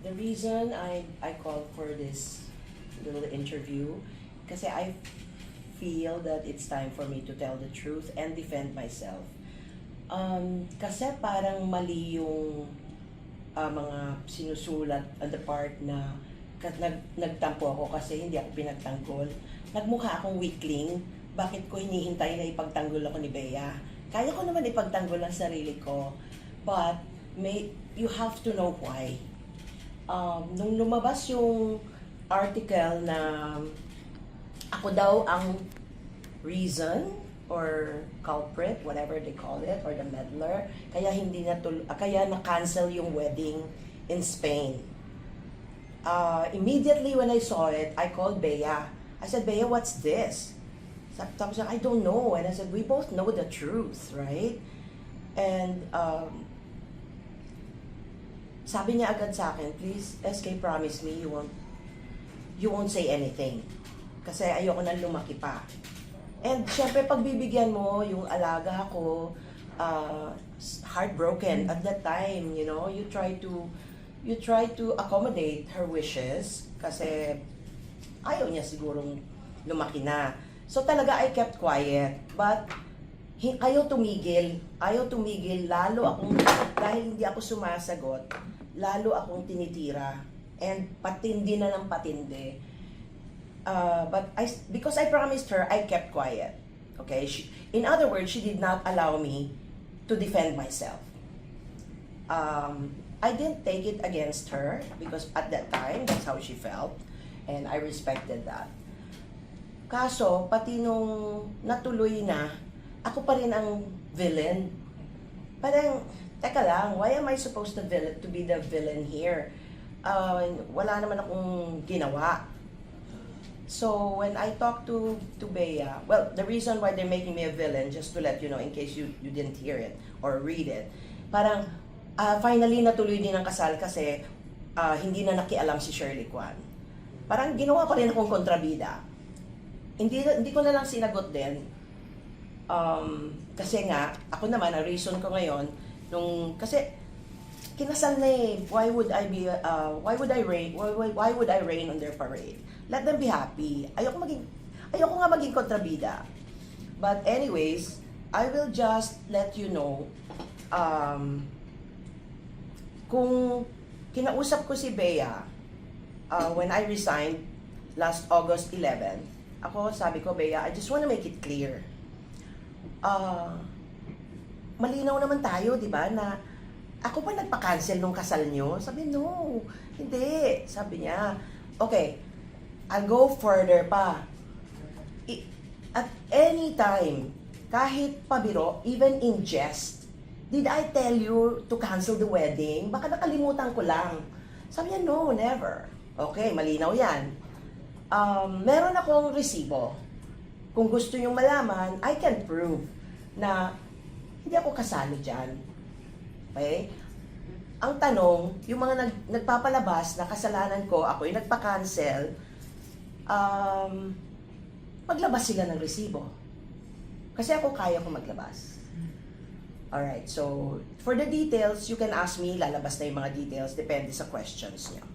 The reason I called for this little interview, kasi I feel that it's time for me to tell the truth and defend myself. Kasi parang mali yung mga sinusulat on the part na nagtampo ako kasi hindi ako pinagtanggol. Nagmukha akong weakling. Bakit ko hinihintay na ipagtanggol ako ni Bea? Kaya ko naman ipagtanggol ang sarili ko. But you have to know why. Nung lumabas yung article na ako daw ang reason or culprit, whatever they call it, or the meddler, kaya kaya na-cancel yung wedding in Spain. Immediately when I saw it, I called Bea. I said, Bea, what's this? Tapos I don't know. And I said, we both know the truth, right? And sabi niya agad sa akin, please, SK, promise me you won't say anything. Kasi ayoko nang lumaki pa. And syempre, pagbibigyan mo yung alaga ko, heartbroken at that time, you know, you try to accommodate her wishes kasi ayaw niya sigurong lumaki na. So talaga I kept quiet, but ayaw tumigil, lalo akong, dahil hindi ako sumasagot, lalo akong tinitira, and patindi na ng patindi. But because I promised her, I kept quiet. Okay? In other words, she did not allow me to defend myself. I didn't take it against her because at that time, that's how she felt, and I respected that. Kaso, pati nung natuloy na, ako pa rin ang villain. Parang, teka lang, why am I supposed to be the villain here? Wala naman akong ginawa. So, when I talked to Bea, well, the reason why they're making me a villain, just to let you know, in case you didn't hear it or read it, parang, finally natuloy din ang kasal kasi hindi na nakialam si Shirley Kwan. Parang ginawa ko rin akong kontrabida. Hindi ko na lang sinagot din. Kasi nga, ako naman, ang reason ko ngayon, kasi kinasal na eh, why would I rain on their parade? Let them be happy. Ayoko nga maging kontrabida. But anyways, I will just let you know, kung kinausap ko si Bea, when I resigned last August 11, sabi ko, Bea, I just want to make it clear. Malinaw naman tayo, di ba, na ako pa nagpa-cancel nung kasal nyo? Sabi, no, hindi. Sabi niya, okay, I'll go further pa. At any time, kahit pabiro, even in jest, did I tell you to cancel the wedding? Baka nakalimutan ko lang. Sabi niya, no, never. Okay, malinaw yan. Meron akong resibo. Kung gusto nyo malaman, I can prove na hindi ako kasali dyan. Okay? Ang tanong, yung mga nagpapalabas na kasalanan ko, ako'y nagpa-cancel, maglabas sila ng resibo. Kasi ako kaya ko maglabas. Alright, so for the details, you can ask me, lalabas na yung mga details, depende sa questions niyo.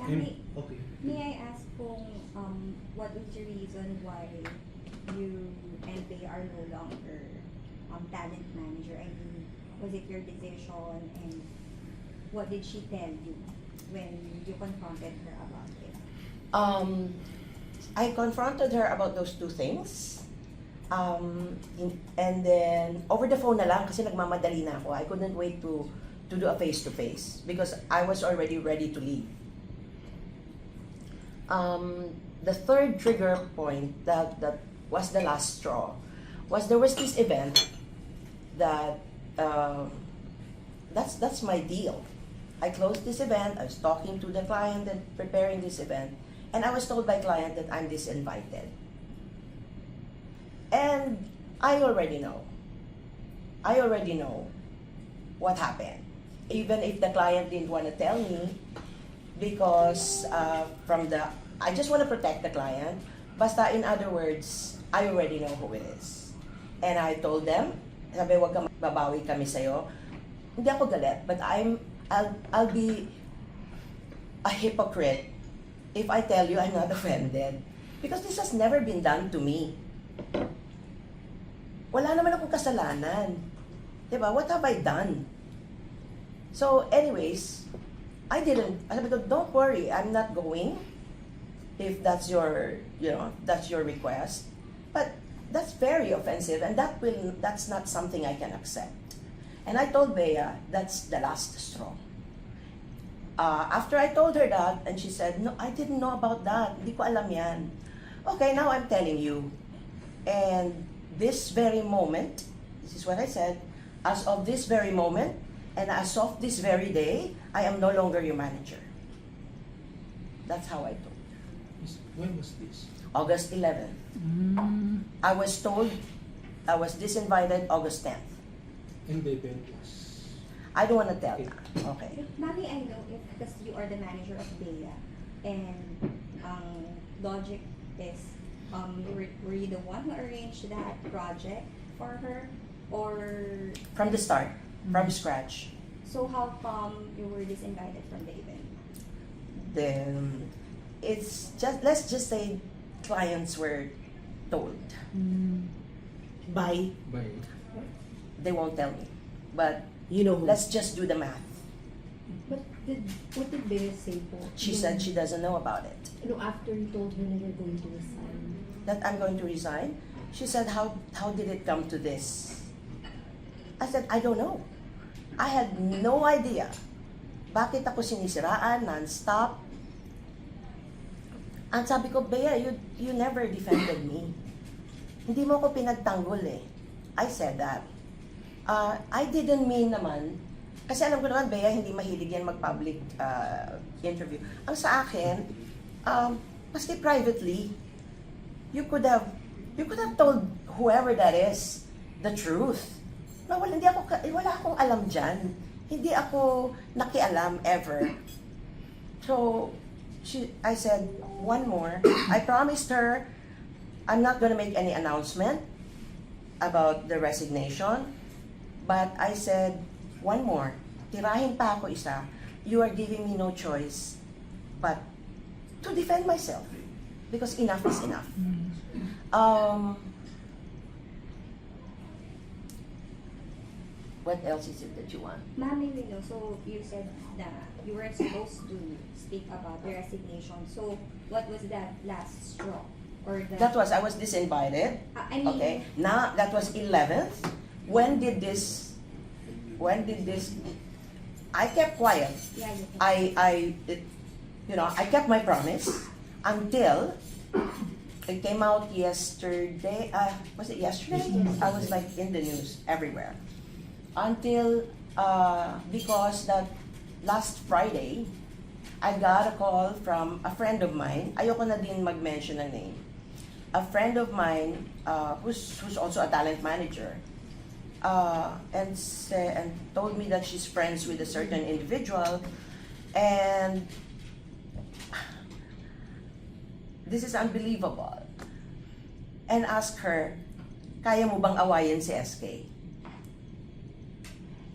Okay. Okay. May I ask kung what was the reason why you and they are no longer talent manager? I mean, was it your decision, and what did she tell you when you confronted her about it? I confronted her about those two things. And then, over the phone na lang, kasi nagmamadali na ako. I couldn't wait to do a face-to-face because I was already ready to leave. The third trigger point that was the last straw was there was this event that that's my deal. I closed this event, I was talking to the client and preparing this event, and I was told by client that I'm disinvited. And I already know what happened. Even if the client didn't want to tell me, because I just want to protect the client. Basta, in other words, I already know who it is. And I told them, sabi, wag ka, babawi kami sa'yo. hindi ako galit, but I'll be a hypocrite if I tell you I'm not offended. Because this has never been done to me. Wala naman akong kasalanan. Diba? What have I done? So, anyways, I sabi ko, don't worry, I'm not going. If that's your, that's your request. But that's very offensive, and that's not something I can accept. And I told Bea, that's the last straw. After I told her that, and she said, no, I didn't know about that. Hindi ko alam yan. Okay, now I'm telling you. And this very moment, this is what I said, as of this very moment, and as of this very day, I am no longer your manager. That's how I told her. When was this? August 11th. I was told I was disinvited August 10th. And the event was... I don't want to tell. Okay. Mami, I know if because you are the manager of Bea, and logic is were you the one who arranged that project for her, or From the start, from scratch. so how come you were disinvited from the event? Then it's just, let's just say clients were told. By, By... They won't tell me. But you know who? let's just do the math. But what did Bea say po? She said she doesn't know about it. After you told her na you're going to resign. That I'm going to resign. She said, how did it come to this? I said, I don't know. I had no idea. Bakit ako sinisiraan, non-stop? Ang sabi ko, Bea, you never defended me. Hindi mo ako pinagtanggol eh. I said that. I didn't mean naman, kasi alam ko naman, Bea, hindi mahilig yan mag-public interview. Ang sa akin, maski privately, you could have told whoever that is the truth. No, wala akong alam dyan. Hindi ako nakialam ever. So, I said, one more. I promised her I'm not gonna make any announcement about the resignation. But I said, one more. Tirahin pa ako isa. You are giving me no choice but to defend myself. Because enough is enough. What else is it that you want? Mami, we know. So you said that you weren't supposed to speak about the resignation. So what was that last straw? Or That was, I was disinvited. I mean, Okay. Now, that was 11th. When did this, I kept quiet. yeah, you can. I kept my promise until it came out yesterday. Was it yesterday? I was like in the news everywhere. Until, because that last Friday, I got a call from a friend of mine. Ayoko na din mag-mention ng name. A friend of mine who's also a talent manager. And told me that she's friends with a certain individual, and this is unbelievable. And asked her, kaya mo bang awayin si SK?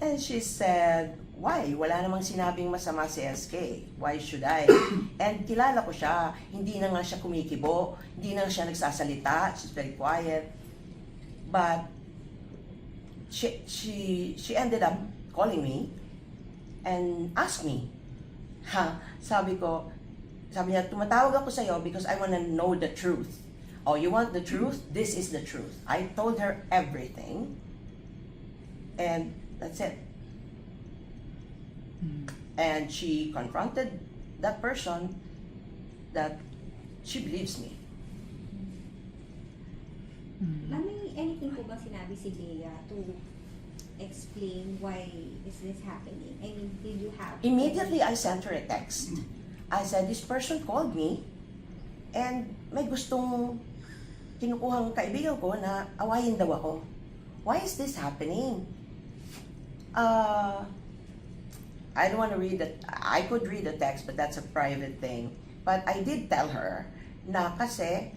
And she said, why? Wala namang sinabing masama si SK. Why should I? And kilala ko siya. Hindi na nga siya kumikibo. Hindi na nga siya nagsasalita. She's very quiet. But she ended up calling me and asked me. Sabi niya, tumatawag ako sa'yo because I want to know the truth. Oh, you want the truth? This is the truth. I told her everything. And that's it. And she confronted that person that she believes me. Mami, anything po ba sinabi si Bea to explain why is this happening? I mean, did you have... Immediately, I sent her a text. I said, this person called me and may gustong kinukuhang kaibigan ko na awayin daw ako. Why is this happening? I don't want to read it. I could read the text, but that's a private thing. But I did tell her na kasi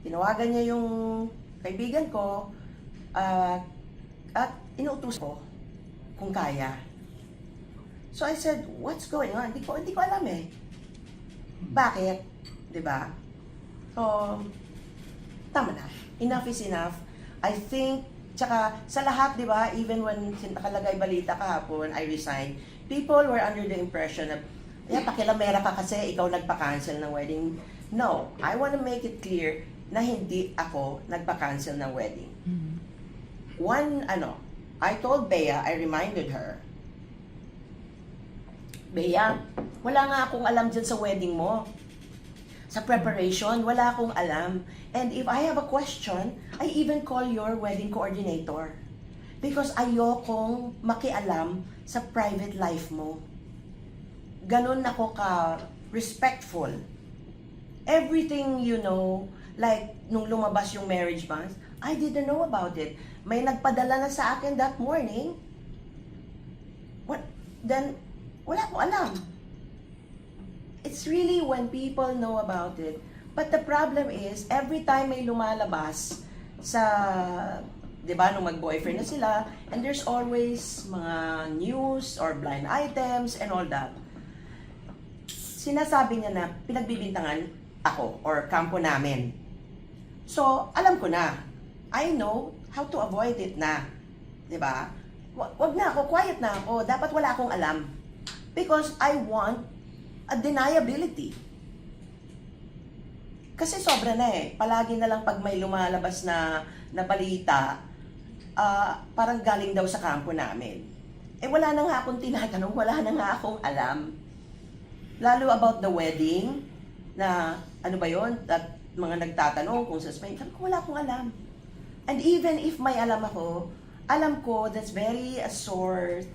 tinawagan niya yung kaibigan ko at inuutos ko kung kaya. So I said, what's going on? Hindi ko alam eh. Bakit? 'Di ba? So, tama na. Enough is enough. I think, tsaka sa lahat, 'di ba, even when nakalagay balita kahapon, I resigned, people were under the impression of, pakilamera ka kasi ikaw nagpa-cancel ng wedding. No, I want to make it clear na hindi ako nagpa-cancel ng wedding. I told Bea, I reminded her, Bea, wala nga akong alam dyan sa wedding mo. Sa preparation, wala akong alam. And if I have a question, I even call your wedding coordinator. Because ayokong makialam sa private life mo. Ganun ako ka-respectful. Everything you know, like nung lumabas yung marriage bonds, I didn't know about it. May nagpadala na sa akin that morning. Then, wala ko alam. It's really when people know about it. But the problem is, every time may lumalabas sa, di ba, nung mag-boyfriend na sila, and there's always mga news or blind items and all that. Sinasabi niya na pinagbibintangan ako or kampo namin. So, alam ko na. I know how to avoid it na. Di ba? Wag na ako, quiet na ako. Dapat wala akong alam. Because I want a deniability. Kasi sobra na eh. Palagi na lang pag may lumalabas na balita, parang galing daw sa kampo namin. Eh wala na nga akong tinatanong, wala na nga akong alam. Lalo about the wedding, na ano ba yon? At mga nagtatanong kung suspend, sabi ko wala akong alam. And even if may alam ako, alam ko that's very a sore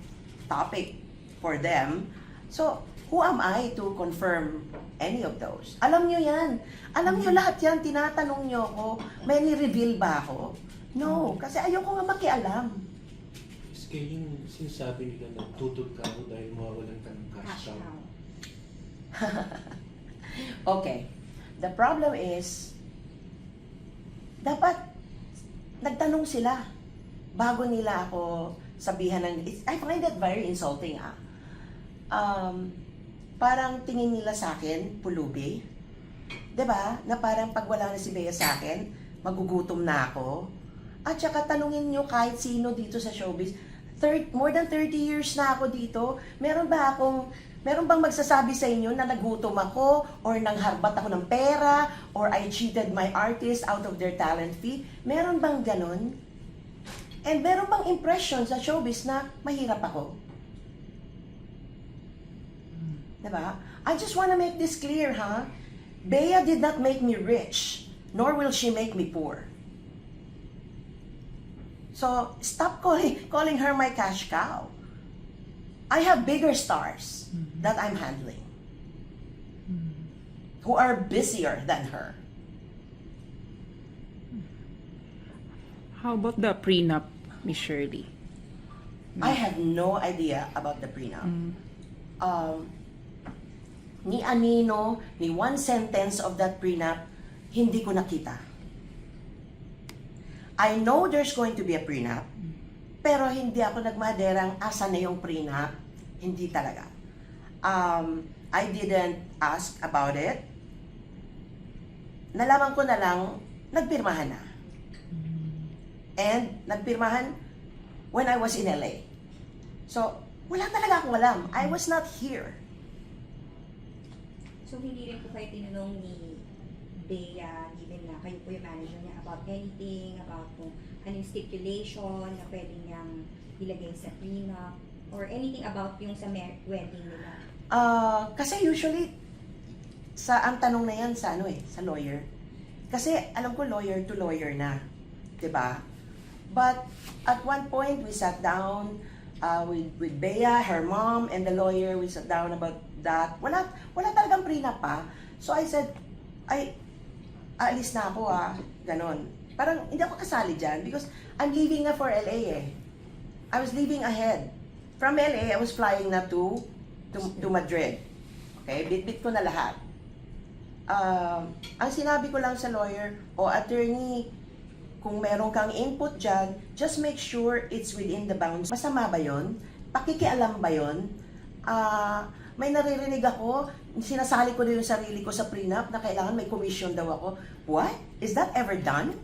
topic for them. So, who am I to confirm any of those? Alam nyo yan. Alam nyo lahat yan. Tinatanong nyo ako, may ni-reveal ba ako? No, kasi ayoko nga makialam. Kaya yung sinasabi nila na tutog ka ako dahil mawawalan ka ng cash cow. Okay. The problem is, dapat nagtanong sila bago nila ako sabihan ng, I find that very insulting parang tingin nila sa akin, pulubi. 'Di ba? Na parang pag wala na si Bea sa akin, magugutom na ako. At saka tanungin nyo kahit sino dito sa showbiz, more than 30 years na ako dito, meron bang magsasabi sa inyo na nagutom ako, or nangharbat ako ng pera, or I cheated my artist out of their talent fee? Meron bang ganon? And meron bang impression sa showbiz na mahirap ako? Diba? I just want to make this clear, ha? Bea did not make me rich, nor will she make me poor. So, stop calling her my cash cow. I have bigger stars that I'm handling, who are busier than her. How about the prenup, Miss Shirley? I have no idea about the prenup. Ni anino, ni one sentence of that prenup, hindi ko nakita. I know there's going to be a prenup, pero hindi ako nagmaderang asa na yung prenup. Hindi talaga. I didn't ask about it. Nalaman ko na lang, nagpirmahan na. And nagpirmahan when I was in LA. So, wala talaga akong alam. I was not here. So, hindi rin po kayo tinanong ni Bea, given na kayo po yung manager niya, about anything, about kung anong stipulation na pwede niyang ilagay sa prenup, or anything about yung sa wedding nila? Kasi usually, ang tanong na yan sa sa lawyer. Kasi alam ko lawyer to lawyer na. 'Di ba? But at one point, we sat down with Bea, her mom, and the lawyer. We sat down about that. Wala talagang prenup pa. So I said, aalis na ako ganon. Parang hindi ako kasali dyan because I'm leaving na for LA eh. I was leaving ahead. From LA, I was flying na to Madrid. Okay, bit-bit ko na lahat. Ang sinabi ko lang sa lawyer, attorney, kung meron kang input dyan, just make sure it's within the bounds. Masama ba yun? Pakikialam ba yun? may naririnig ako, sinasali ko na yung sarili ko sa prenup na kailangan may commission daw ako. What? Is that ever done?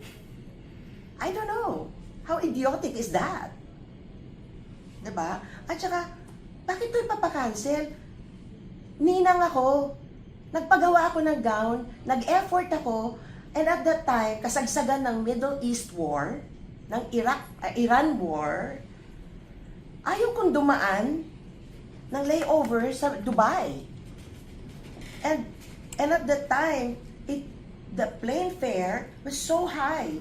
I don't know. How idiotic is that? Diba? At saka, bakit ito ipapakancel? Ninang ako. Nagpagawa ako ng gown, nag-effort ako, and at that time, kasagsagan ng Middle East War, ng Iran War, ayaw kong dumaan ng layover sa Dubai. And at that time, the plane fare was so high.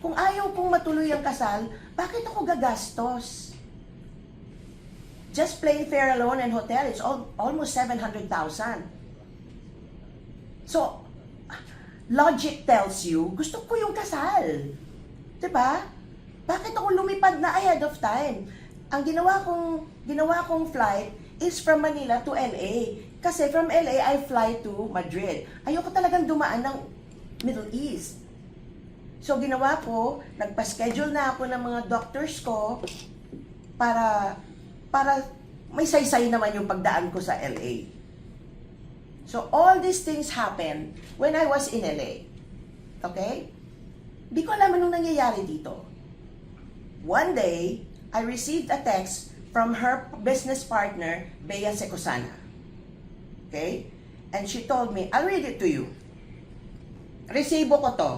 Kung ayaw kong matuloy ang kasal, bakit ako gagastos? Just plane fare alone and hotel, it's almost 700,000. So, logic tells you, gusto ko yung kasal. Diba? Bakit ako lumipad na ahead of time? Ang ginawa kong flight is from Manila to LA. Kasi from LA, I fly to Madrid. Ayoko talagang dumaan ng Middle East. So, ginawa ko, nagpa-schedule na ako ng mga doctors ko para may saysay naman yung pagdaan ko sa LA. So, all these things happened when I was in LA. Okay? Di ko alam anong nangyayari dito. One day, I received a text from her business partner, Bea Secosana. Okay? And she told me, I'll read it to you. Resibo ko to.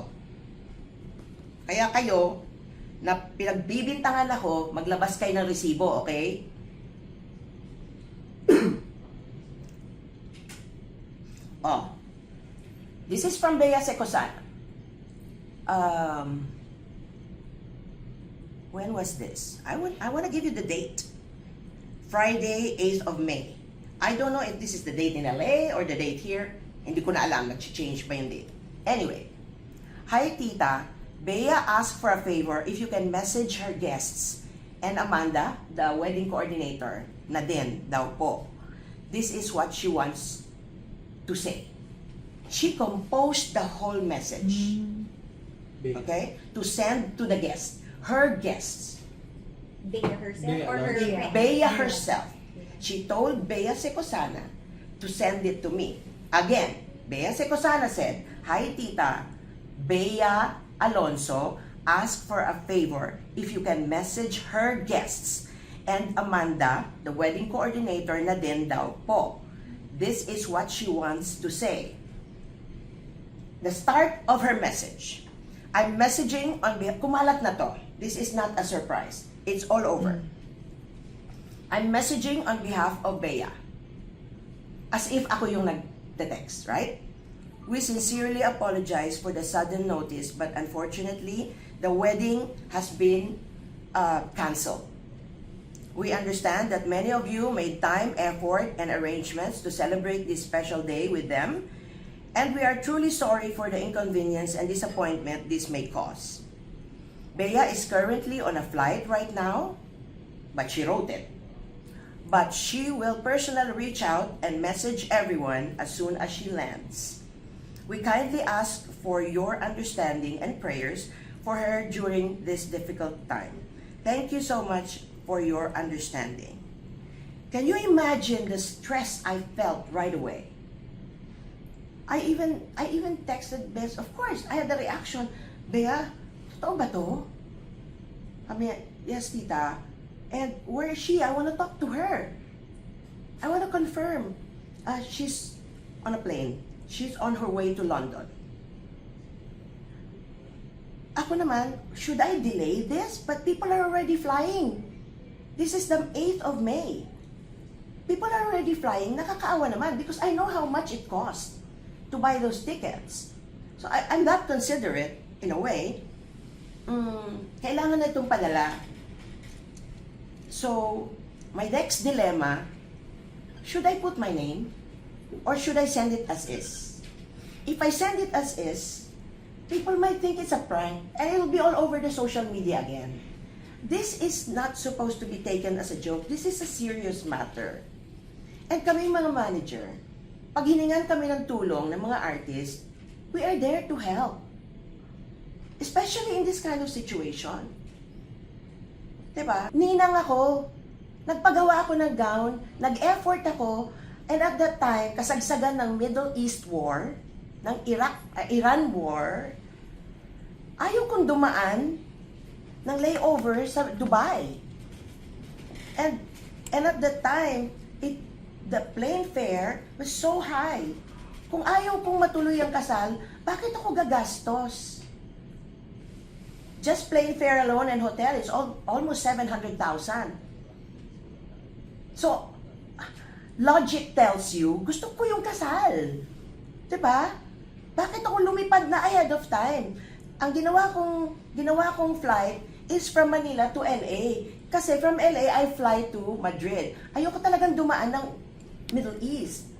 Kaya kayo, na pinagbibintangan ako, maglabas kayo ng resibo, okay? Oh. This is from Bea Secosana. When was this? I want to give you the date. Friday, 8th of May. I don't know if this is the date in LA or the date here. Hindi ko na alam, nag-change ba yung date. Anyway. Hi, Tita. Bea asked for a favor if you can message her guests and Amanda, the wedding coordinator, na din daw po. This is what she wants to say. She composed the whole message. Okay? To send to the guests. Her guests. Bea herself Bea or her lang. friend? Bea herself. She told Bea Secosana to send it to me. Again, Bea Secosana said, Hi, Tita. Bea Alonso asked for a favor if you can message her guests and Amanda, the wedding coordinator, na din daw po. This is what she wants to say. The start of her message. I'm messaging on behalf, kumalat na to. This is not a surprise. It's all over. I'm messaging on behalf of Bea. As if ako yung nag-text, right? We sincerely apologize for the sudden notice, but unfortunately, the wedding has been canceled. We understand that many of you made time, effort, and arrangements to celebrate this special day with them, and we are truly sorry for the inconvenience and disappointment this may cause. Bea is currently on a flight right now, but she wrote it. But she will personally reach out and message everyone as soon as she lands. We kindly ask for your understanding and prayers for her during this difficult time. Thank you so much for your understanding. Can you imagine the stress I felt right away? I even texted Bess. Of course, I had the reaction, Bea, totoo ba to? I mean, yes, Tita. And where is she? I want to talk to her. I want to confirm. She's on a plane. She's on her way to London. Ako naman, should I delay this? But people are already flying. This is the 8th of May. People are already flying. Nakakaawa naman because I know how much it costs to buy those tickets. So I'm that considerate in a way. Kailangan na itong padala. So, my next dilemma, should I put my name? Or should I send it as is? If I send it as is, people might think it's a prank and it'll be all over the social media again. This is not supposed to be taken as a joke. This is a serious matter. And kami mga manager, pag hiningan kami ng tulong ng mga artist, we are there to help. Especially in this kind of situation. Diba? Ninang ako. Nagpagawa ako ng gown, nag-effort ako, and at that time, kasagsagan ng Middle East War, ng Iran War, ayaw kong dumaan ng layover sa Dubai. And at that time, the plane fare was so high. Kung ayaw kong matuloy ang kasal, bakit ako gagastos? Just plane fare alone and hotel is almost 700,000. So, logic tells you, gusto ko yung kasal. Diba? Bakit ako lumipad na ahead of time? Ang ginawa kong flight is from Manila to LA. Kasi from LA, I fly to Madrid. Ayoko talagang dumaan ng Middle East.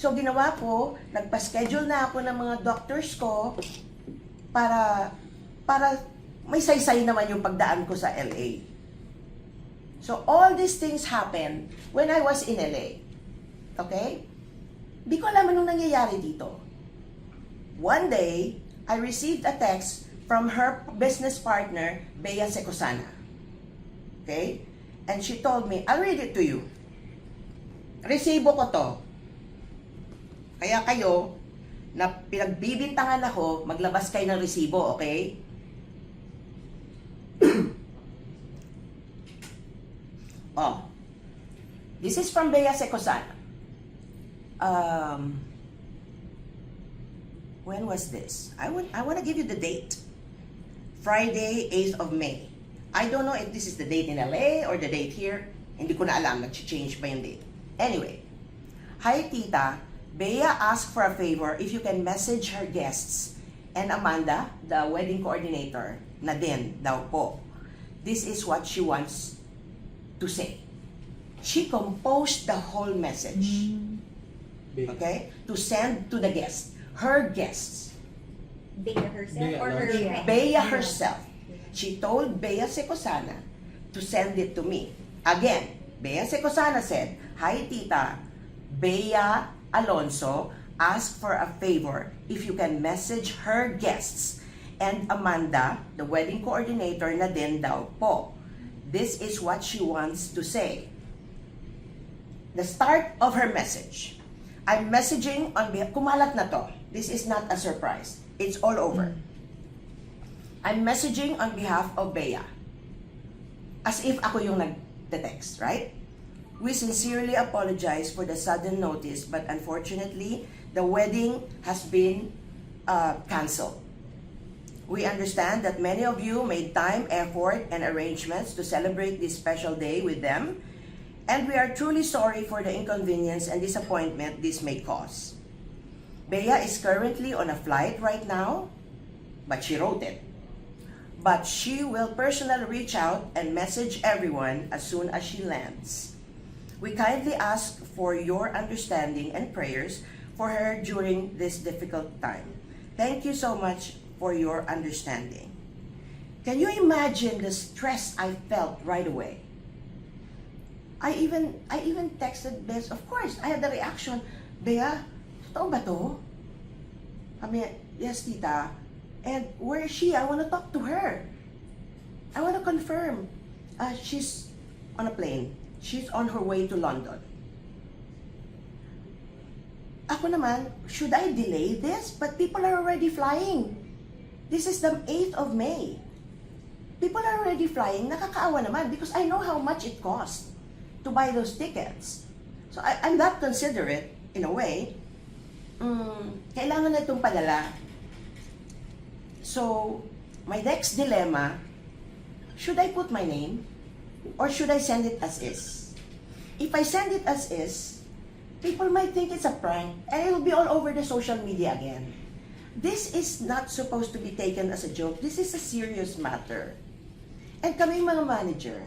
So, ginawa ko, nagpa-schedule na ako ng mga doctors ko para may saysay naman yung pagdaan ko sa LA. So, all these things happened when I was in LA. Okay? Di ko alam anong nangyayari dito. One day, I received a text from her business partner, Bea Secosana. Okay? And she told me, I'll read it to you. Resibo ko to. Kaya kayo, na pinagbibintangan ako, maglabas kayo ng resibo, okay? Oh, this is from Bea Secosana. When was this? I want to give you the date. Friday, 8th of May. I don't know if this is the date in LA or the date here. Hindi ko na alam, nag-change ba yung date. Anyway, hi tita, Bea asked for a favor if you can message her guests and Amanda, the wedding coordinator, na din daw po. This is what she wants to say. She composed the whole message, okay, to send to the guests, her guests. Bea herself Bea or her herself. friend? Bea herself. She told Bea Secosana to send it to me. Again, Bea Secosana said, hi tita, Bea Alonso asked for a favor if you can message her guests and Amanda, the wedding coordinator na din daw po. This is what she wants to say. The start of her message. I'm messaging on behalf, kumalat na to. This is not a surprise. It's all over. I'm messaging on behalf of Bea. As if ako yung nag-text, right? We sincerely apologize for the sudden notice, but unfortunately, the wedding has been canceled. We understand that many of you made time, effort, and arrangements to celebrate this special day with them, and we are truly sorry for the inconvenience and disappointment this may cause. Bea is currently on a flight right now, but she wrote it. But she will personally reach out and message everyone as soon as she lands. We kindly ask for your understanding and prayers for her during this difficult time. Thank you so much for your understanding. Can you imagine the stress I felt right away? I even texted Bess. Of course, I had the reaction, Bea, totoo ba to? I mean, yes, tita. And where is she? I want to talk to her. I want to confirm. She's on a plane. She's on her way to London. Ako naman, should I delay this? But people are already flying. This is the 8th of May. People are already flying. Nakakaawa naman because I know how much it costs to buy those tickets. So I'm that considerate in a way. Kailangan na itong padala. So, my next dilemma, should I put my name? Or should I send it as is? If I send it as is, people might think it's a prank and it'll be all over the social media again. This is not supposed to be taken as a joke. This is a serious matter. And kami mga manager,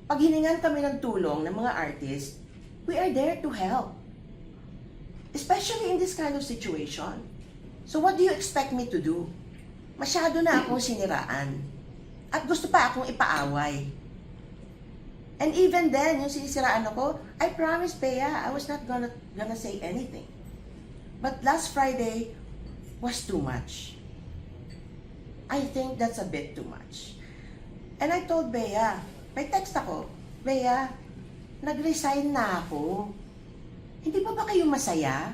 pag hiningan kami ng tulong ng mga artist, we are there to help. Especially in this kind of situation. So what do you expect me to do? Masyado na akong siniraan. At gusto pa akong ipaaway. And even then, yung sinisiraan ako, I promised Bea, I was not gonna say anything. But last Friday was too much. I think that's a bit too much. And I told Bea, may text ako, Bea, nag-resign na ako. Hindi pa ba kayo masaya?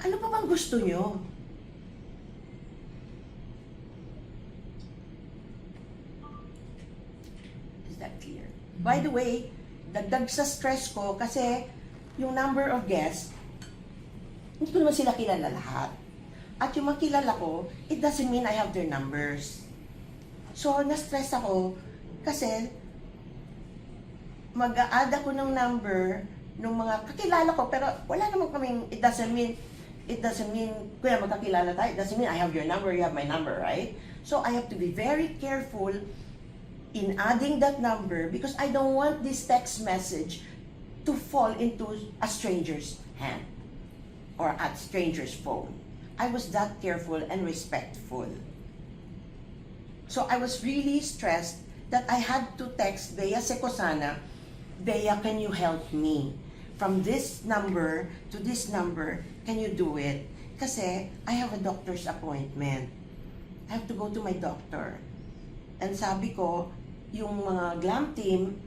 Ano pa bang gusto nyo? Is that clear? By the way, dagdag sa stress ko kasi yung number of guests, hindi ko naman sila kilala lahat. At yung mga kilala ko, it doesn't mean I have their numbers. So, na-stress ako kasi mag-a-add ako ng number ng mga kakilala ko, pero wala naman kaming, it doesn't mean, kuya magkakilala tayo, it doesn't mean I have your number, you have my number, right? So, I have to be very careful in adding that number because I don't want this text message to fall into a stranger's hand or a stranger's phone. I was that careful and respectful. So I was really stressed that I had to text Bea Secosana, Bea, can you help me? From this number to this number, can you do it? Kasi I have a doctor's appointment. I have to go to my doctor. And sabi ko, yung mga glam team,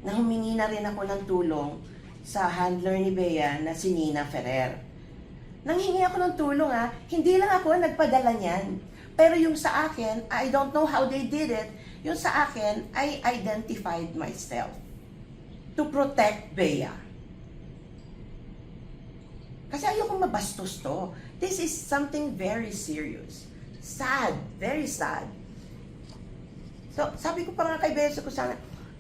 na humingi na rin ako ng tulong sa handler ni Bea na si Nina Ferrer. Nanghingi ako ng tulong hindi lang ako nagpadala niyan. Pero yung sa akin, I don't know how they did it. Yung sa akin, I identified myself to protect Bea. Kasi ayokong mabastos to. This is something very serious. Sad. Very sad. So, sabi ko pa nga kay Bea Secosana,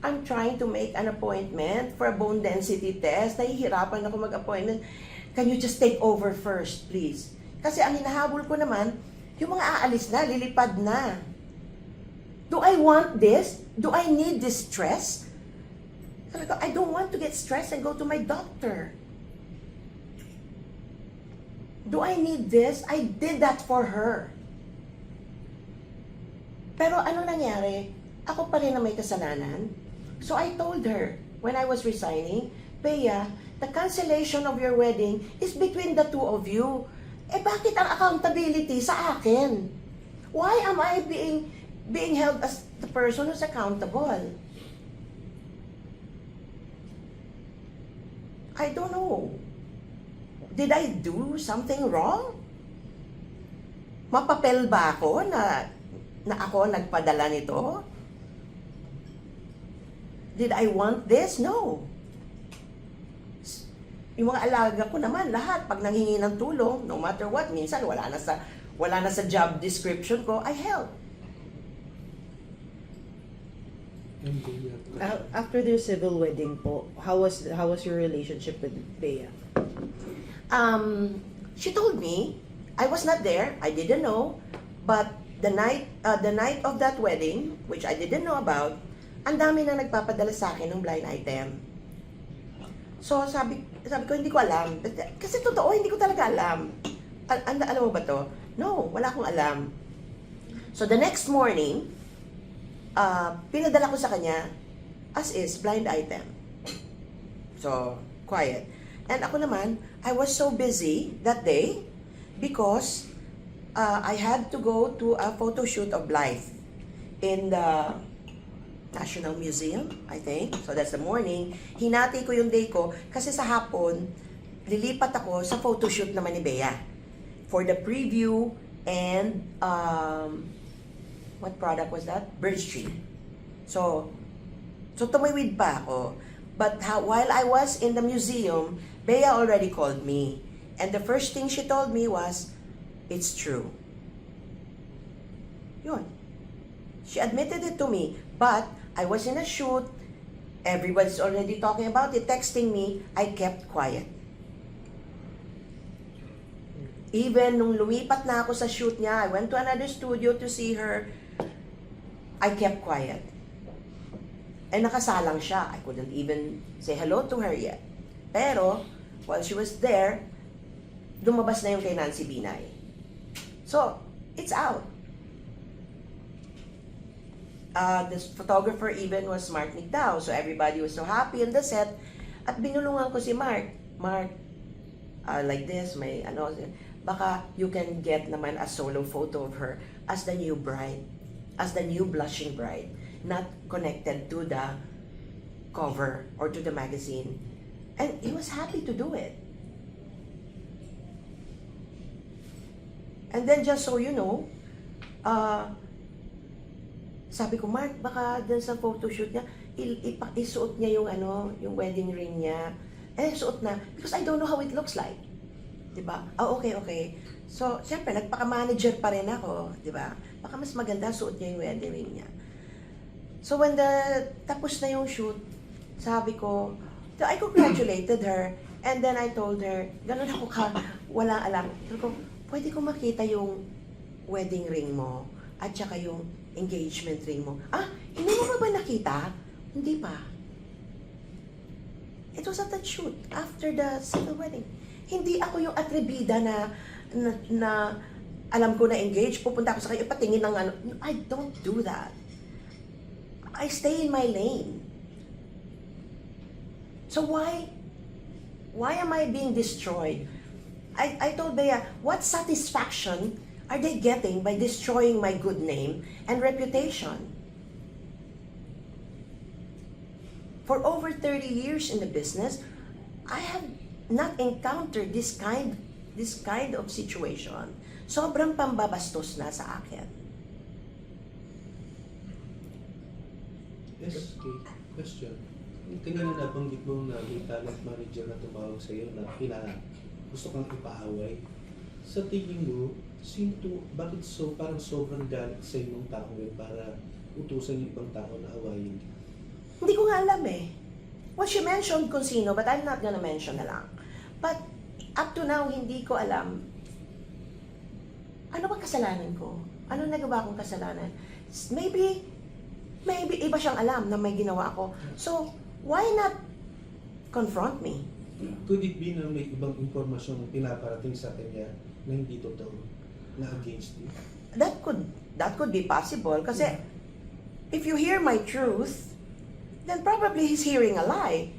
I'm trying to make an appointment for a bone density test. Nahihirapan ako mag-appointment. Can you just take over first, please? Kasi ang hinahabol ko naman, yung mga aalis na, lilipad na. Do I want this? Do I need this stress? Sabi ko, I don't want to get stressed and go to my doctor. Do I need this? I did that for her. Pero ano nangyari? Ako pa rin na may kasalanan. So I told her, when I was resigning, Bea, the cancellation of your wedding is between the two of you. Bakit ang accountability sa akin? Why am I being held as the person who's accountable? I don't know. Did I do something wrong? Mapapel ba ako na ako nagpadala nito? Did I want this? No. Yung mga alaga ko naman, lahat, pag nanghingi ng tulong, no matter what, minsan wala na sa job description ko, I help. And Bea, After their civil wedding po, how was your relationship with Bea? She told me, I was not there, I didn't know, but the night of that wedding, which I didn't know about, ang dami na nagpapadala sa akin ng blind item. So, sabi ko, hindi ko alam. Kasi totoo, hindi ko talaga alam. Alam mo ba to? No, wala akong alam. So, the next morning, pinadala ko sa kanya, as is, blind item. So, quiet. And ako naman, I was so busy that day because I had to go to a photo shoot of Blythe in the National Museum, I think. So that's the morning. Hinati ko yung day ko kasi sa hapon, lilipat ako sa photoshoot naman ni Bea for the preview and what product was that? Birch Tree. So tumawid pa ako. But while I was in the museum, Bea already called me. And the first thing she told me was, it's true. Yun. She admitted it to me. But I was in a shoot, everybody's already talking about it, texting me, I kept quiet. Even nung lumipat na ako sa shoot niya, I went to another studio to see her, I kept quiet. And nakasalang siya, I couldn't even say hello to her yet. Pero, while she was there, lumabas na yung kay Nancy Binay. So, it's out. The photographer even was Mark Nigdao. So everybody was so happy on the set. At binulungan ko si Mark. Mark, like this, may baka you can get naman a solo photo of her as the new bride, as the new blushing bride, not connected to the cover or to the magazine. And he was happy to do it. And then just so you know, sabi ko, Mark, baka dun sa photoshoot niya, isuot niya yung yung wedding ring niya. Suot na, because I don't know how it looks like. Diba? Okay. So, siyempre, nagpaka-manager pa rin ako. Diba? Baka mas maganda suot niya yung wedding ring niya. So, when tapos na yung shoot, sabi ko, so I congratulated her, and then I told her, ganun ako walang alam. Sabi ko, pwede ko makita yung wedding ring mo, at saka yung engagement ring mo. Hindi mo ba nakita? Hindi pa. It was at that shoot, after the civil wedding. Hindi ako yung atribida na alam ko na engaged, pupunta ako sa kanya, patingin ng I don't do that. I stay in my lane. So why am I being destroyed? I told Bea, what satisfaction are they getting by destroying my good name and reputation? For over 30 years in the business, I have not encountered this kind of situation. Sobrang pambabastos na sa akin. Yes, okay. Question. Tingnan na nabanggit mo na may talent manager na tumawag sa iyo na gusto kang ipaaway. Sa tingin mo, bakit parang sobrang galit sa ibang tao para utusan yung ibang tao na awayin ka? Hindi ko nga alam eh. Well, she mentioned kung sino, but I'm not gonna mention na lang. But up to now, hindi ko alam. Ano ba kasalanan ko? Ano nagawa kong kasalanan? Maybe iba siyang alam na may ginawa ako. So, why not confront me? Could it be na may ibang impormasyon pinaparating sa kanya na hindi totoo, na against you? That could be possible. Kasi, if you hear my truth, then probably he's hearing a lie.